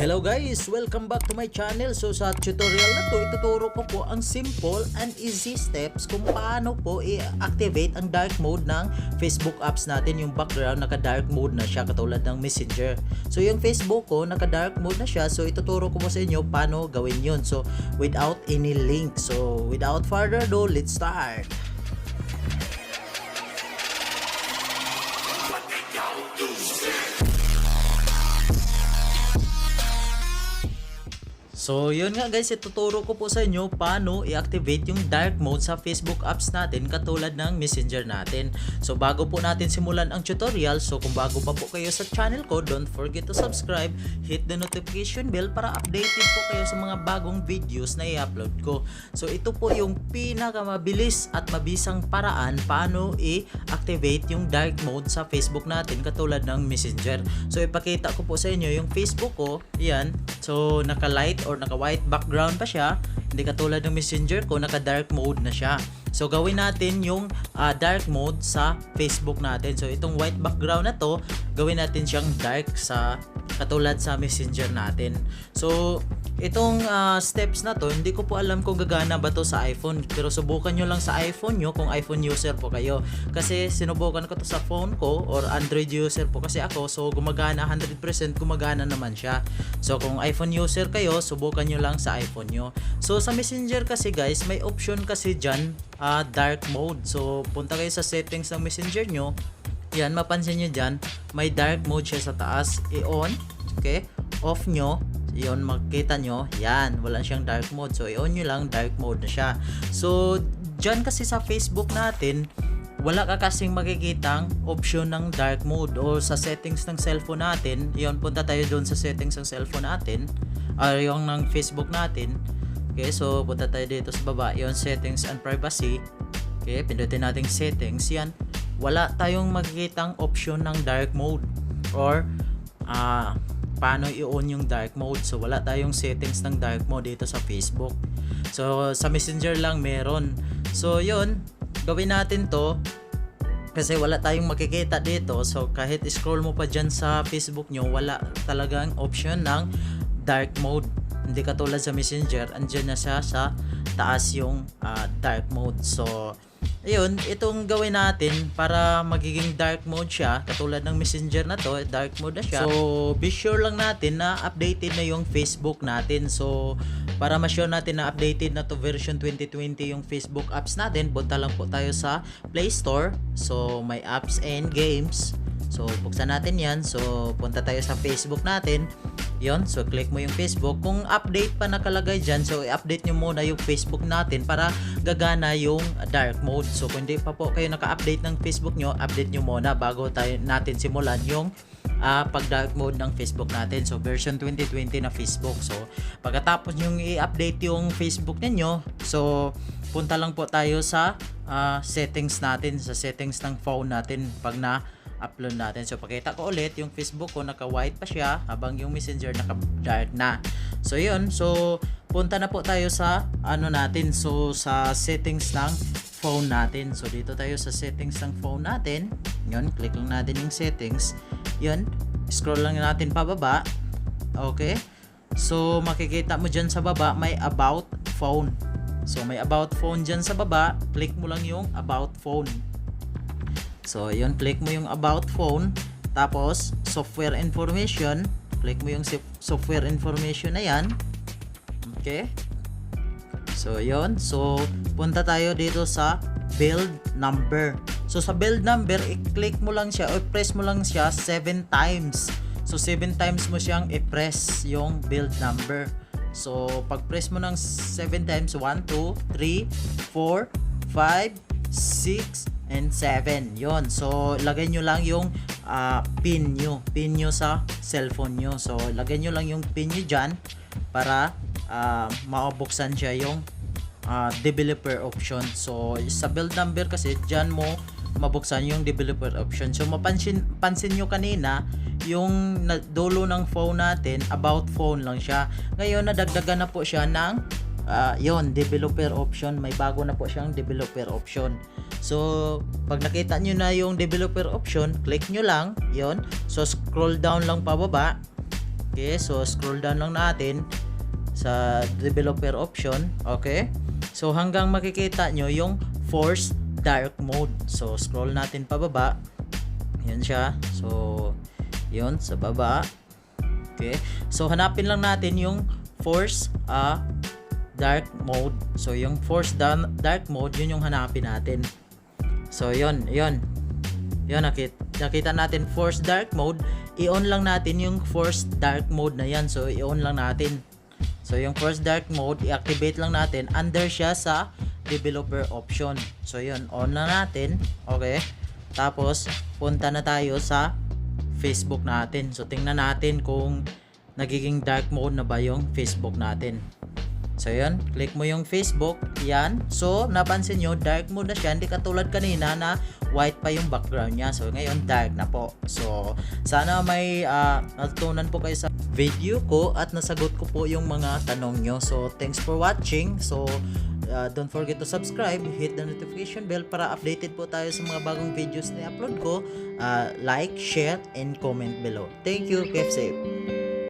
Hello guys! Welcome back to my channel. So sa tutorial na to, ituturo ko po ang simple and easy steps kung paano po i-activate ang dark mode ng Facebook apps natin. Yung background naka-dark mode na siya katulad ng Messenger. So yung Facebook ko naka-dark mode na siya. So ituturo ko po sa inyo paano gawin yun. So without any link. So without further ado, let's start! So yun nga guys, ituturo ko po sa inyo paano i-activate yung dark mode sa Facebook apps natin katulad ng Messenger natin. So bago po natin simulan ang tutorial, so kung bago pa po kayo sa channel ko, don't forget to subscribe, hit the notification bell para updated po kayo sa mga bagong videos na i-upload ko. So ito po yung pinakamabilis at mabisang paraan paano i-activate yung dark mode sa Facebook natin katulad ng Messenger. So ipakita ko po sa inyo yung Facebook ko, yan. So naka-light or naka-white background pa siya, hindi katulad ng Messenger ko, naka-dark mode na siya. So gawin natin yung dark mode sa Facebook natin. So itong white background na to, gawin natin siyang dark sa katulad sa Messenger natin. So itong steps na to, hindi ko po alam kung gagana ba to sa iPhone, pero subukan nyo lang sa iPhone nyo kung iPhone user po kayo, kasi sinubukan ko to sa phone ko or Android user po kasi ako, so gumagana, 100% gumagana naman siya. So kung iPhone user kayo, subukan nyo lang sa iPhone nyo. So sa Messenger kasi guys, may option kasi dyan, dark mode. So punta kayo sa settings ng Messenger nyo, yan, mapansin nyo dyan, may dark mode siya sa taas, i-on, okay, off nyo, yun, makikita nyo, yan, wala siyang dark mode. So i-on nyo lang, dark mode na siya. So dyan kasi sa Facebook natin, wala ka kasing makikitang option ng dark mode. O sa settings ng cellphone natin, yun, punta tayo doon sa settings ng cellphone natin, or yung ng Facebook natin. Okay, so punta tayo dito sa baba, yun, settings and privacy. Okay, pindutin natin settings, yan, wala tayong makikitang option ng dark mode or paano i-on yung dark mode. So wala tayong settings ng dark mode dito sa Facebook. So sa Messenger lang meron. So yun, gawin natin to kasi wala tayong makikita dito. So kahit scroll mo pa dyan sa Facebook nyo, wala talagang option ng dark mode. Hindi katulad sa Messenger, andyan na siya sa taas yung dark mode. So ayun, itong gawin natin para magiging dark mode siya katulad ng Messenger na to, dark mode na siya. So be sure lang natin na updated na yung Facebook natin. So para ma-sure natin na updated na to version 2020 yung Facebook apps natin, punta lang po tayo sa Play Store. So may apps and games. So buksan natin yan. So punta tayo sa Facebook natin. Yon, so click mo yung Facebook. Kung update pa nakalagay dyan, so i-update nyo muna yung Facebook natin para gagana yung dark mode. So kung hindi pa po kayo naka-update ng Facebook nyo, update nyo muna bago natin simulan yung pag-dark mode ng Facebook natin. So version 2020 na Facebook. So pagkatapos yung i-update yung Facebook ninyo, so punta lang po tayo sa settings natin, sa settings ng phone natin pag na-upload natin. So pakita ko ulit, yung Facebook ko naka-white pa siya habang yung Messenger naka-dark na. So yun, so punta na po tayo sa natin, so sa settings ng phone natin. So dito tayo sa settings ng phone natin. Yun, click lang natin yung settings. Yun, scroll lang natin pababa. Okay, so makikita mo dyan sa baba may about phone. So may about phone dyan sa baba, click mo lang yung about phone. So yun, click mo yung about phone, tapos software information, click mo yung software information na yan. Okay, so yun, so punta tayo dito sa build number. So sa build number, i-click mo lang siya o press mo lang siya 7 times. So 7 times mo siyang i-press yung build number. So pag press mo ng 7 times, 1, 2, 3, 4, 5, 6 and 7. Yon. So lagay nyo lang yung pin nyo sa cellphone nyo. So lagay nyo lang yung pin nyo dyan para mabuksan siya yung developer option. So sa build number kasi dyan mo mabuksan yung developer option. So pansin nyo kanina yung dulo ng phone natin, about phone lang siya. Ngayon nadagdagan na po siya ng yon, developer option. May bago na po siyang developer option. So pag nakita nyo na yung developer option, click nyo lang yon. So scroll down lang pababa. Okay, so scroll down lang natin sa developer option. Okay, so hanggang makikita nyo yung force dark mode. So scroll natin pababa, yan siya. So yun sa baba. Okay, so hanapin lang natin yung force dark mode. So yung force dark mode, yun yung hanapin natin. So yun nakita natin force dark mode. I-on lang natin yung force dark mode na yan. So i-on lang natin. So yung force dark mode, i-activate lang natin. Under siya sa developer option. So yun, on lang natin. Okay, tapos punta na tayo sa Facebook natin. So tingnan natin kung nagiging dark mode na ba yung Facebook natin. So yun, click mo yung Facebook, yan. So napansin nyo, dark mode na siya, hindi katulad kanina na white pa yung background niya. So ngayon dark na po. So sana may natutunan po kayo sa video ko at nasagot ko po yung mga tanong nyo. So thanks for watching. So don't forget to subscribe, hit the notification bell para updated po tayo sa mga bagong videos na i-upload ko. Like, share, and comment below. Thank you, keep safe.